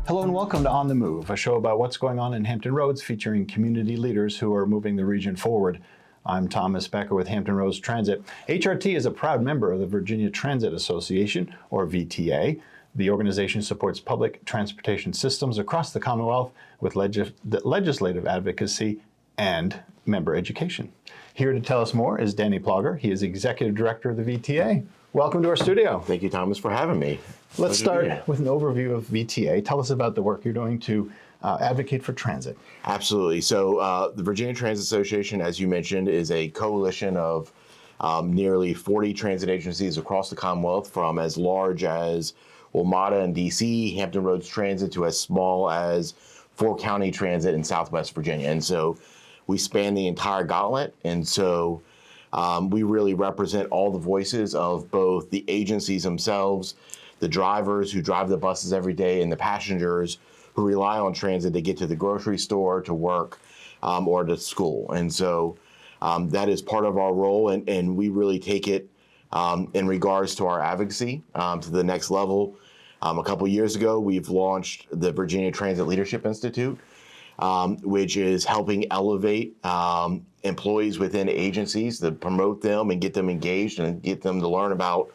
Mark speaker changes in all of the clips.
Speaker 1: Hello and welcome to On the Move, a show about what's going on in Hampton Roads featuring community leaders who are moving the region forward. I'm Thomas Becker with Hampton Roads Transit. HRT is a proud member of the Virginia Transit Association, or VTA. The organization supports public transportation systems across the Commonwealth with legislative advocacy and member education. Here to tell us more is Danny Plaugher. He is Executive Director of the VTA. Welcome to our studio.
Speaker 2: Thank you, Thomas, for having me.
Speaker 1: Let's start with an overview of VTA. Tell us about the work you're doing to advocate for transit.
Speaker 2: Absolutely. So the Virginia Transit Association, as you mentioned, is a coalition of nearly 40 transit agencies across the Commonwealth, from as large as WMATA in DC, Hampton Roads Transit, to as small as 4-County Transit in Southwest Virginia. And so we span the entire gauntlet. And so we really represent all the voices of both the agencies themselves, the drivers who drive the buses every day, and the passengers who rely on transit to get to the grocery store, to work, or to school. And so that is part of our role, and we really take it in regards to our advocacy to the next level. A couple years ago, we've launched the Virginia Transit Leadership Institute, which is helping elevate employees within agencies, to promote them and get them engaged and get them to learn about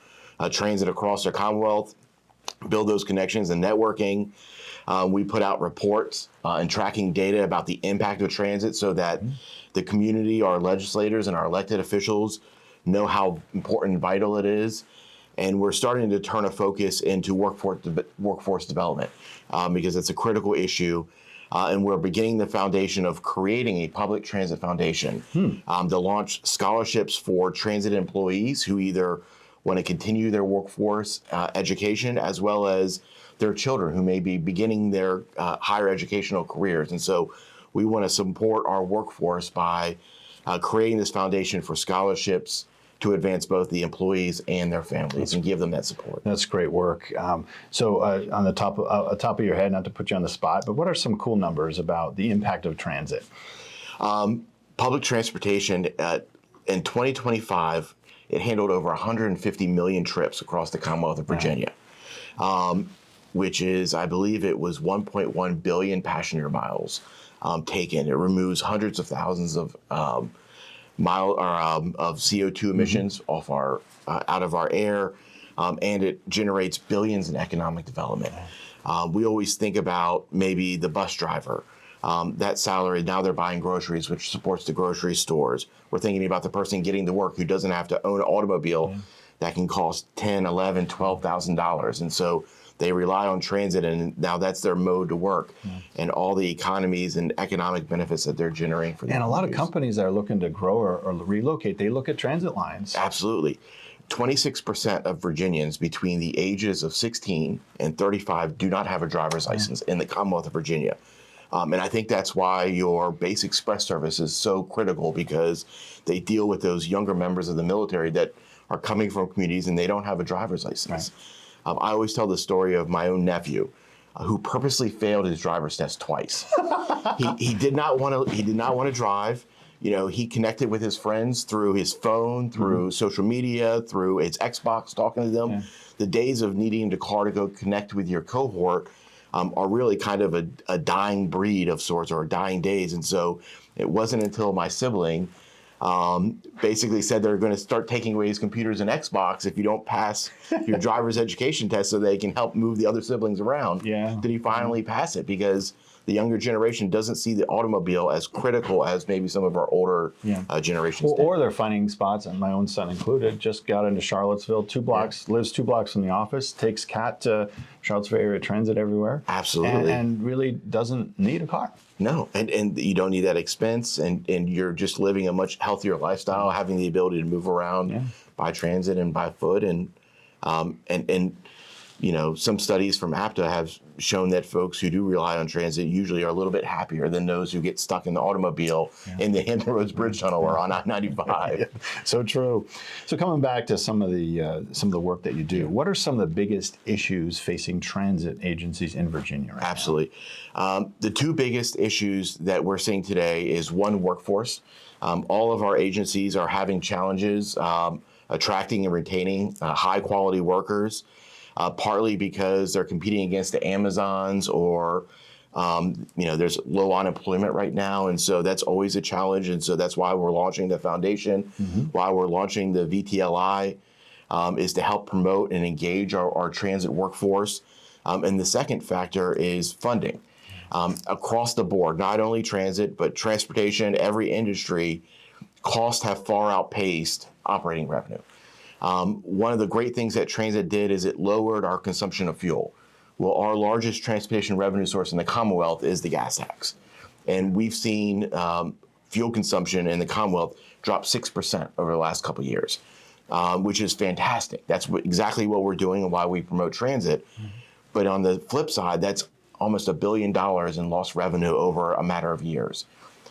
Speaker 2: transit across their Commonwealth, build those connections and networking. We put out reports and tracking data about the impact of transit so that the community, our legislators, and our elected officials know how important and vital it is. And we're starting to turn a focus into workforce development because it's a critical issue. And we're beginning the foundation of creating a public transit foundation to launch scholarships for transit employees who either want to continue their workforce education, as well as their children who may be beginning their higher educational careers. And so we want to support our workforce by creating this foundation for scholarships to advance both the employees and their families and give them that support.
Speaker 1: That's great work. So on the top of your head, not to put you on the spot, but what are some cool numbers about the impact of transit?
Speaker 2: Public transportation in 2025, it handled over 150 million trips across the Commonwealth of Virginia, which is, I believe it was 1.1 billion passenger miles taken. It removes hundreds of thousands of of CO2 emissions off out of our air, and it generates billions in economic development. We always think about maybe the bus driver. That salary, now they're buying groceries, which supports the grocery stores. We're thinking about the person getting to work who doesn't have to own an automobile that can cost $10,000, $11,000, $12,000. And so they rely on transit, and now that's their mode to work, and all the economies and economic benefits that they're generating for them.
Speaker 1: And a lot of companies that are looking to grow or relocate, they look at transit lines.
Speaker 2: Absolutely. 26% of Virginians between the ages of 16 and 35 do not have a driver's license in the Commonwealth of Virginia. And I think that's why your base express service is so critical, because they deal with those younger members of the military that are coming from communities and they don't have a driver's license. I always tell the story of my own nephew who purposely failed his driver's test twice. He did not want to drive. You know, he connected with his friends through his phone, through social media, through his Xbox, talking to them. The days of needing a car to go connect with your cohort are really kind of a dying breed of sorts, or dying days. And so it wasn't until my sibling basically said they're going to start taking away his computers and Xbox if you don't pass your driver's education test so they can help move the other siblings around. Did he finally pass it? Because the younger generation doesn't see the automobile as critical as maybe some of our older generations did.
Speaker 1: Or they're finding spots, and my own son included, just got into Charlottesville, lives 2 blocks from the office, takes Cat to Charlottesville area transit everywhere.
Speaker 2: Absolutely.
Speaker 1: And really doesn't need a car.
Speaker 2: No, and you don't need that expense, and you're just living a much healthier lifestyle, having the ability to move around by transit and by foot, and you know, some studies from APTA have shown that folks who do rely on transit usually are a little bit happier than those who get stuck in the automobile in the Hampton Roads Bridge Tunnel or on I-95.
Speaker 1: So true. So coming back to some of the work that you do, what are some of the biggest issues facing transit agencies in Virginia right
Speaker 2: Absolutely. The 2 biggest issues that we're seeing today is, one, workforce. All of our agencies are having challenges attracting and retaining high quality workers. partly because they're competing against the Amazons or there's low unemployment right now, and so that's always a challenge. And so that's why we're launching the foundation, why we're launching the VTLI, is to help promote and engage our transit workforce. And the second factor is funding. Across the board, not only transit, but transportation, every industry, costs have far outpaced operating revenue. One of the great things that transit did is it lowered our consumption of fuel. Well, our largest transportation revenue source in the Commonwealth is the gas tax. And we've seen fuel consumption in the Commonwealth drop 6% over the last couple of years, which is fantastic. That's exactly what we're doing and why we promote transit. But on the flip side, that's almost $1 billion in lost revenue over a matter of years.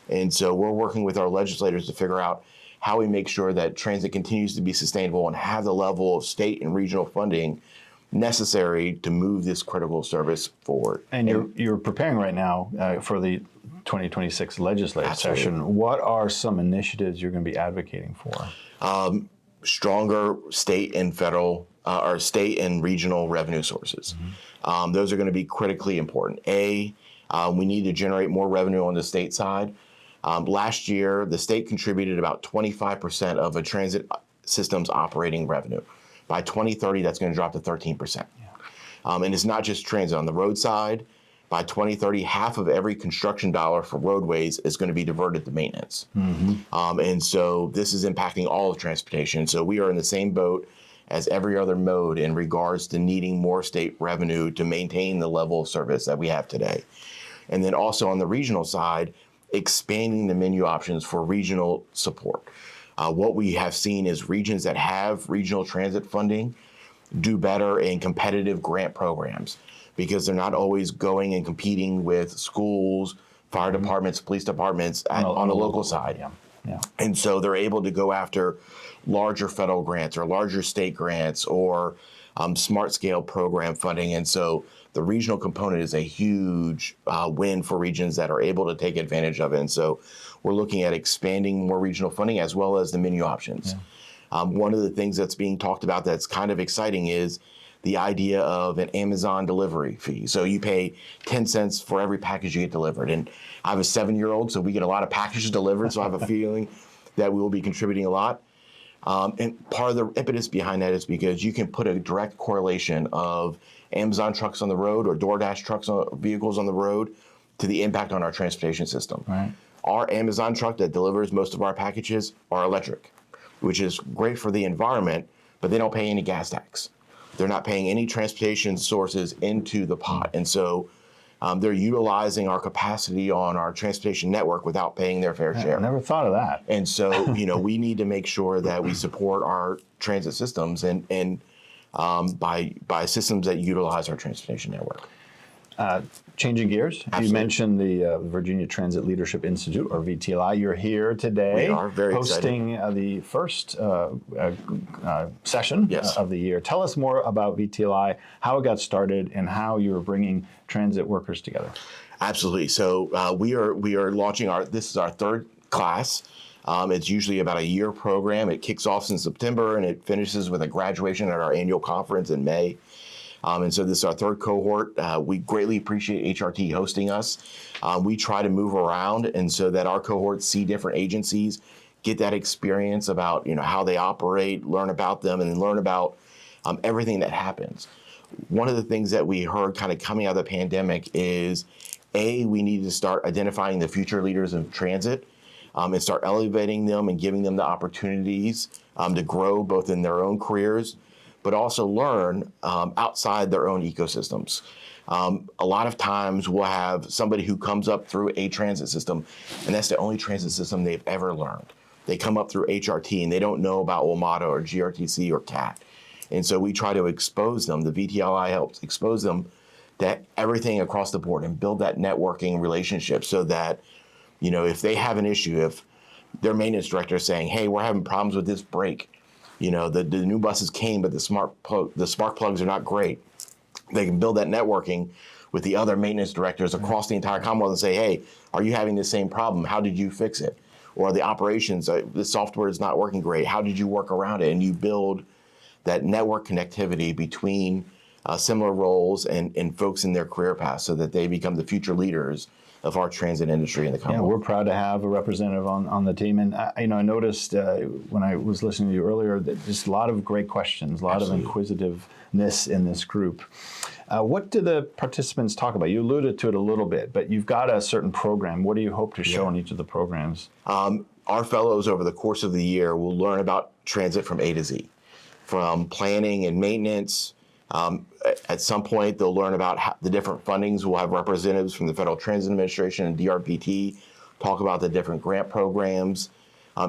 Speaker 2: And so we're working with our legislators to figure out how we make sure that transit continues to be sustainable and have the level of state and regional funding necessary to move this critical service forward.
Speaker 1: And you're preparing right now for the 2026 legislative session. What are some initiatives you're going to be advocating for?
Speaker 2: Stronger state and federal or state and regional revenue sources. Those are going to be critically important. We need to generate more revenue on the state side. Last year, the state contributed about 25% of a transit system's operating revenue. By 2030, that's going to drop to 13%. And it's not just transit. On the road side, by 2030, half of every construction dollar for roadways is going to be diverted to maintenance. And so this is impacting all of transportation. So we are in the same boat as every other mode in regards to needing more state revenue to maintain the level of service that we have today. And then also on the regional side, expanding the menu options for regional support. What we have seen is regions that have regional transit funding do better in competitive grant programs because they're not always going and competing with schools, fire departments, police departments on the local side. And so they're able to go after larger federal grants or larger state grants or smart scale program funding. And so the regional component is a huge win for regions that are able to take advantage of it. And so we're looking at expanding more regional funding as well as the menu options. One of the things that's being talked about that's kind of exciting is the idea of an Amazon delivery fee. So you pay 10 cents for every package you get delivered. And I have a 7-year-old, so we get a lot of packages delivered. So I have a feeling that we will be contributing a lot. And part of the impetus behind that is because you can put a direct correlation of Amazon trucks on the road or DoorDash trucks vehicles on the road to the impact on our transportation system. Our Amazon truck that delivers most of our packages are electric, which is great for the environment, but they don't pay any gas tax. They're not paying any transportation sources into the pot. And so they're utilizing our capacity on our transportation network without paying their fair share.
Speaker 1: I never thought of that.
Speaker 2: And so, we need to make sure that we support our transit systems and by systems that utilize our transportation network.
Speaker 1: Changing gears,
Speaker 2: Absolutely.
Speaker 1: You mentioned the Virginia Transit Leadership Institute, or VTLI. You're here today.
Speaker 2: We are very
Speaker 1: hosting the first session of the year. Tell us more about VTLI, how it got started, and how you're bringing transit workers together.
Speaker 2: Absolutely. So we are launching this is our third class. It's usually about a year program. It kicks off in September and it finishes with a graduation at our annual conference in May. And so this is our third cohort. We greatly appreciate HRT hosting us. We try to move around and so that our cohorts see different agencies, get that experience about how they operate, learn about them, and then learn about everything that happens. One of the things that we heard kind of coming out of the pandemic is, we need to start identifying the future leaders of transit and start elevating them and giving them the opportunities to grow both in their own careers, but also learn outside their own ecosystems. A lot of times we'll have somebody who comes up through a transit system, and that's the only transit system they've ever learned. They come up through HRT, and they don't know about WMATA or GRTC or CAT. And so we try to expose them. The VTLI helps expose them to everything across the board and build that networking relationship so that, if they have an issue, if their maintenance director is saying, hey, we're having problems with this brake, the new buses came, but the spark plugs are not great. They can build that networking with the other maintenance directors across the entire Commonwealth and say, hey, are you having the same problem? How did you fix it? Or the operations, the software is not working great. How did you work around it? And you build that network connectivity between similar roles and folks in their career path so that they become the future leaders of our transit industry in the
Speaker 1: Yeah,
Speaker 2: Commonwealth.
Speaker 1: we're proud to have a representative on the team. And I noticed when I was listening to you earlier that just a lot of great questions, a lot
Speaker 2: Absolutely.
Speaker 1: of inquisitiveness in this group. What do the participants talk about? You alluded to it a little bit, but you've got a certain program. What do you hope to show in each of the programs?
Speaker 2: Our fellows over the course of the year will learn about transit from A to Z, from planning and maintenance. At some point, they'll learn about the different fundings. We'll have representatives from the Federal Transit Administration and DRPT talk about the different grant programs.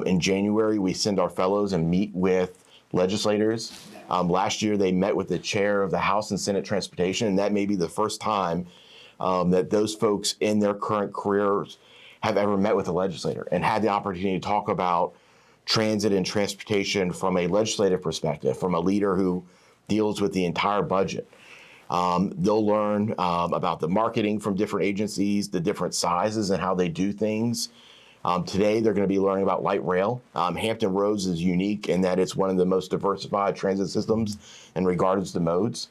Speaker 2: In January, we send our fellows and meet with legislators. Last year, they met with the chair of the House and Senate Transportation, and that may be the first time that those folks in their current careers have ever met with a legislator and had the opportunity to talk about transit and transportation from a legislative perspective, from a leader who deals with the entire budget. They'll learn about the marketing from different agencies, the different sizes and how they do things. Today, they're going to be learning about light rail. Hampton Roads is unique in that it's one of the most diversified transit systems in regards to modes,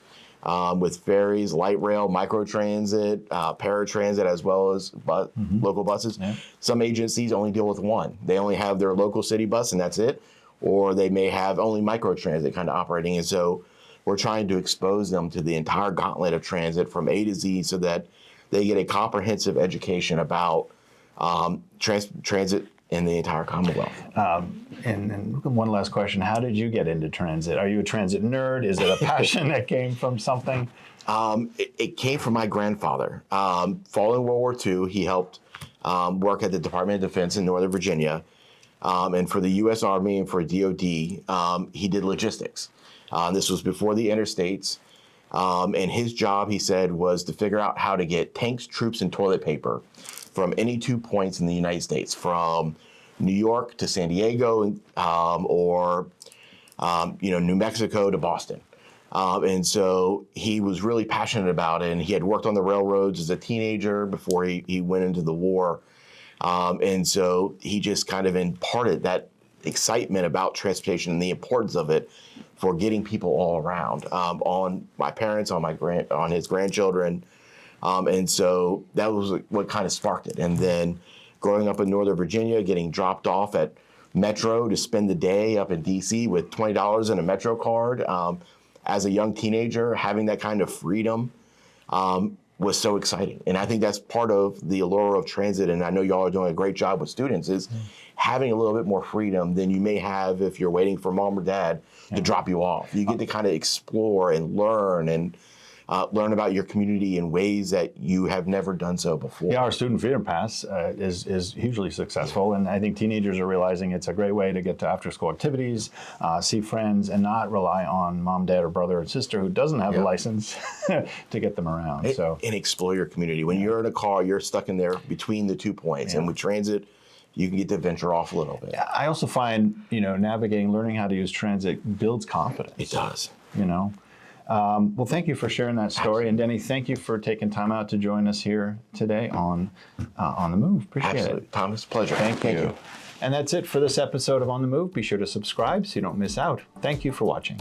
Speaker 2: with ferries, light rail, microtransit, paratransit, as well as local buses.
Speaker 1: Yeah.
Speaker 2: Some agencies only deal with one. They only have their local city bus and that's it. Or they may have only microtransit kind of operating. And so we're trying to expose them to the entire gauntlet of transit from A to Z so that they get a comprehensive education about transit in the entire Commonwealth.
Speaker 1: And one last question. How did you get into transit? Are you a transit nerd? Is it a passion that came from something?
Speaker 2: It came from my grandfather. Following World War II, he helped work at the Department of Defense in Northern Virginia. And for the U.S. Army and for DOD, he did logistics. This was before the interstates. And his job, he said, was to figure out how to get tanks, troops, and toilet paper from any 2 points in the United States, from New York to San Diego, or New Mexico to Boston. And so he was really passionate about it, and he had worked on the railroads as a teenager before he went into the war. And so he just kind of imparted that excitement about transportation and the importance of it for getting people all around, on my parents, on his grandchildren. And so that was what kind of sparked it. And then growing up in Northern Virginia, getting dropped off at Metro to spend the day up in DC with $20 in a Metro card. As a young teenager, having that kind of freedom was so exciting. And I think that's part of the allure of transit. And I know y'all are doing a great job with students, is having a little bit more freedom than you may have if you're waiting for mom or dad to drop you off. You get to kind of explore and learn about your community in ways that you have never done so before.
Speaker 1: Yeah, our Student Freedom Pass is hugely successful, and I think teenagers are realizing it's a great way to get to after-school activities, see friends, and not rely on mom, dad, or brother or sister who doesn't have a license to get them around.
Speaker 2: And explore your community. When you're in a car, you're stuck in there between the 2 points, and with transit, you can get to venture off a little bit.
Speaker 1: I also find, navigating, learning how to use transit builds confidence.
Speaker 2: It does.
Speaker 1: Well, thank you for sharing that story. And Denny, thank you for taking time out to join us here today on The Move. Appreciate
Speaker 2: Absolutely.
Speaker 1: it.
Speaker 2: Thomas, pleasure.
Speaker 1: Thank you. And that's it for this episode of On the Move. Be sure to subscribe so you don't miss out. Thank you for watching.